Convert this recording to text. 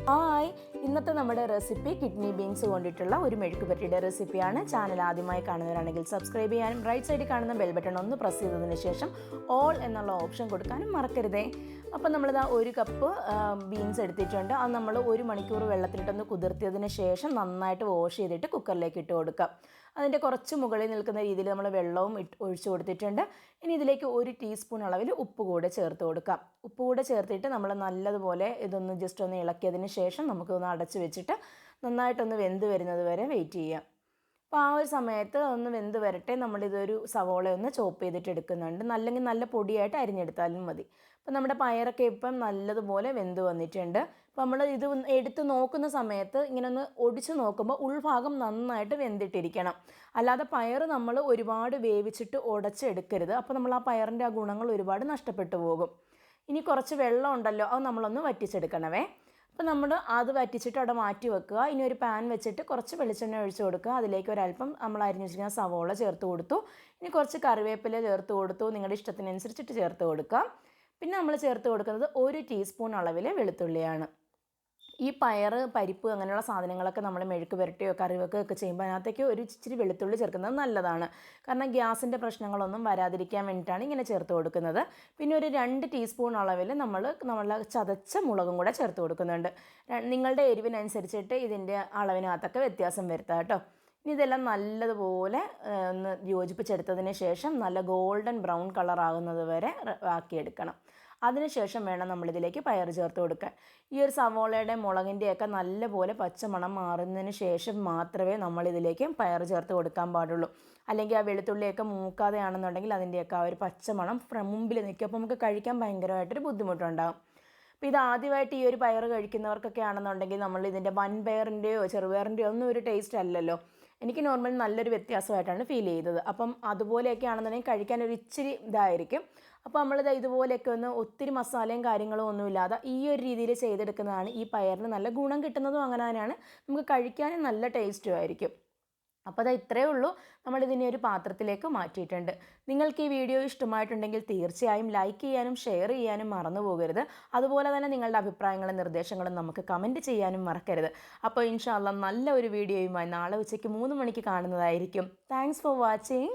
Hi, ഇന്നത്തെ നമ്മുടെ recipe kidney beans കൊണ്ടിട്ടുള്ള ഒരു മെഴുക്കുപുരട്ടിയുടെ റെസിപ്പിയാണ്. ചാനൽ ആദ്യമായി കാണുന്നവരാണെങ്കിൽ സബ്സ്ക്രൈബ് ചെയ്യാനും റൈറ്റ് സൈഡിൽ കാണുന്ന ബെൽ ബട്ടൺ ഒന്ന് പ്രസ് ചെയ്തതിന് ശേഷം ഓൾ എന്നുള്ള ഓപ്ഷൻ കൊടുക്കാനും മറക്കരുതേ. അപ്പോൾ നമ്മളിതാ 1 കപ്പ് ബീൻസ് എടുത്തിട്ടുണ്ട്. അത് നമ്മൾ 1 മണിക്കൂർ വെള്ളത്തിലിട്ടൊന്ന് കുതിർത്തിയതിന് ശേഷം നന്നായിട്ട് വാഷ് ചെയ്തിട്ട് കുക്കറിലേക്ക് ഇട്ട് കൊടുക്കാം. അതിൻ്റെ കുറച്ച് മുകളിൽ നിൽക്കുന്ന രീതിയിൽ നമ്മൾ വെള്ളവും ഒഴിച്ചു കൊടുത്തിട്ടുണ്ട്. ഇനി ഇതിലേക്ക് 1 ടീസ്പൂൺ അളവിൽ ഉപ്പ് കൂടെ ചേർത്ത് കൊടുക്കാം. ഉപ്പ് കൂടെ ചേർത്തിട്ട് നമ്മൾ നല്ലതുപോലെ ഇതൊന്ന് ജസ്റ്റ് ഒന്ന് ഇളക്കിയതിന് ശേഷം നമുക്കൊന്ന് അടച്ച് വെച്ചിട്ട് നന്നായിട്ടൊന്ന് വെന്ത് വരുന്നത് വരെ വെയിറ്റ് ചെയ്യാം. അപ്പോൾ ആ ഒരു സമയത്ത് ഒന്ന് വെന്ത് വരട്ടെ. നമ്മളിതൊരു സവോള ഒന്ന് ചോപ്പ് ചെയ്തിട്ട് എടുക്കുന്നുണ്ട്. അല്ലെങ്കിൽ നല്ല പൊടിയായിട്ട് അരിഞ്ഞെടുത്താലും മതി. അപ്പോൾ നമ്മുടെ പയറൊക്കെ ഇപ്പം നല്ലതുപോലെ വെന്ത് വന്നിട്ടുണ്ട്. അപ്പോൾ നമ്മൾ ഇത് എടുത്ത് നോക്കുന്ന സമയത്ത് ഇങ്ങനെ ഒന്ന് ഒടിച്ച് നോക്കുമ്പോൾ ഉൾഭാഗം നന്നായിട്ട് വെന്തിട്ടിരിക്കണം. അല്ലാതെ പയർ നമ്മൾ ഒരുപാട് വേവിച്ചിട്ട് ഉടച്ചെടുക്കരുത്. അപ്പോൾ നമ്മൾ ആ പയറിൻ്റെ ആ ഗുണങ്ങൾ ഒരുപാട് നഷ്ടപ്പെട്ടു പോകും. ഇനി കുറച്ച് വെള്ളം ഉണ്ടല്ലോ, അത് നമ്മളൊന്ന് വറ്റിച്ചെടുക്കണമേ. അപ്പോൾ നമ്മൾ അത് വറ്റിച്ചിട്ട് അവിടെ മാറ്റി വെക്കുക. ഇനി ഒരു പാൻ വെച്ചിട്ട് കുറച്ച് വെളിച്ചെണ്ണ ഒഴിച്ച് കൊടുക്കുക. അതിലേക്ക് ഒരല്പം നമ്മൾ അരിഞ്ഞ് വെച്ചിരിക്കുന്ന സവോള ചേർത്ത് കൊടുത്തു. ഇനി കുറച്ച് കറിവേപ്പില ചേർത്ത് കൊടുത്തു. നിങ്ങളുടെ ഇഷ്ടത്തിനനുസരിച്ചിട്ട് ചേർത്ത് കൊടുക്കാം. പിന്നെ നമ്മൾ ചേർത്ത് കൊടുക്കുന്നത് 1 ടീസ്പൂൺ അളവിൽ വെളുത്തുള്ളിയാണ്. ഈ പയർ, പരിപ്പ് അങ്ങനെയുള്ള സാധനങ്ങളൊക്കെ നമ്മൾ മെഴുക്ക് പുരട്ടിയോ കറിവെക്കുകയൊക്കെ ചെയ്യുമ്പോൾ അതിനകത്തേക്ക് ഒരു ഇച്ചിരി വെളുത്തുള്ളി ചേർക്കുന്നത് നല്ലതാണ്. കാരണം ഗ്യാസിൻ്റെ പ്രശ്നങ്ങളൊന്നും വരാതിരിക്കാൻ വേണ്ടിയിട്ടാണ് ഇങ്ങനെ ചേർത്ത് കൊടുക്കുന്നത്. പിന്നെ ഒരു 2 ടീസ്പൂൺ അളവിൽ നമ്മൾ ചതച്ച മുളകും കൂടെ ചേർത്ത് കൊടുക്കുന്നുണ്ട്. നിങ്ങളുടെ എരിവിനനുസരിച്ചിട്ട് ഇതിൻ്റെ അളവിനകത്തൊക്കെ വ്യത്യാസം വരുത്താം കേട്ടോ. ഇനി ഇതെല്ലാം നല്ലതുപോലെ ഒന്ന് യോജിപ്പിച്ചെടുത്തതിന് ശേഷം നല്ല ഗോൾഡൻ ബ്രൗൺ കളർ ആകുന്നത് വരെ ആക്കിയെടുക്കണം. അതിനുശേഷം വേണം നമ്മളിതിലേക്ക് പയർ ചേർത്ത് കൊടുക്കാൻ. ഈ ഒരു സവോളയുടെ മുളകിൻ്റെയൊക്കെ നല്ലപോലെ പച്ചമണം മാറുന്നതിന് ശേഷം മാത്രമേ നമ്മളിതിലേക്ക് പയർ ചേർത്ത് കൊടുക്കാൻ പാടുള്ളൂ. അല്ലെങ്കിൽ ആ വെളുത്തുള്ളിയൊക്കെ മൂക്കാതെയാണെന്നുണ്ടെങ്കിൽ അതിൻ്റെയൊക്കെ ആ ഒരു പച്ചമണം മുമ്പിൽ നിൽക്കും. അപ്പോൾ നമുക്ക് കഴിക്കാൻ ഭയങ്കരമായിട്ടൊരു ബുദ്ധിമുട്ടുണ്ടാകും. അപ്പോൾ ഇത് ആദ്യമായിട്ട് ഈ ഒരു പയർ കഴിക്കുന്നവർക്കൊക്കെ ആണെന്നുണ്ടെങ്കിൽ നമ്മൾ ഇതിൻ്റെ വൻപയറിൻ്റെയോ ചെറുപയറിൻ്റെയോ ഒന്നും ഒരു ടേസ്റ്റ് അല്ലല്ലോ. എനിക്ക് നോർമൽ നല്ലൊരു വ്യത്യാസമായിട്ടാണ് ഫീൽ ചെയ്തത്. അപ്പം അതുപോലെയൊക്കെ ആണെന്നുണ്ടെങ്കിൽ കഴിക്കാൻ ഒരു ഇച്ചിരി ഇതായിരിക്കും. അപ്പോൾ നമ്മളിത് ഇതുപോലെയൊക്കെ ഒന്ന് ഒത്തിരി മസാലയും കാര്യങ്ങളും ഒന്നുമില്ലാതെ ഈ ഒരു രീതിയിൽ ചെയ്തെടുക്കുന്നതാണ് ഈ പയറിന് നല്ല ഗുണം കിട്ടുന്നതും അങ്ങനെ തന്നെയാണ്. നമുക്ക് കഴിക്കാനും നല്ല ടേസ്റ്റും ആയിരിക്കും. അപ്പോൾ അത് ഇത്രയേ ഉള്ളൂ. നമ്മളിതിനെ ഒരു പാത്രത്തിലേക്ക് മാറ്റിയിട്ടുണ്ട്. നിങ്ങൾക്ക് ഈ വീഡിയോ ഇഷ്ടമായിട്ടുണ്ടെങ്കിൽ തീർച്ചയായും ലൈക്ക് ചെയ്യാനും ഷെയർ ചെയ്യാനും മറന്നു പോകരുത്. അതുപോലെ തന്നെ നിങ്ങളുടെ അഭിപ്രായങ്ങളും നിർദ്ദേശങ്ങളും നമുക്ക് കമൻറ്റ് ചെയ്യാനും മറക്കരുത്. അപ്പോൾ ഇൻഷാ അല്ലാഹ് നല്ല ഒരു വീഡിയോയുമായി നാളെ ഉച്ചയ്ക്ക് 3 മണിക്ക് കാണുന്നതായിരിക്കും. Thanks for watching.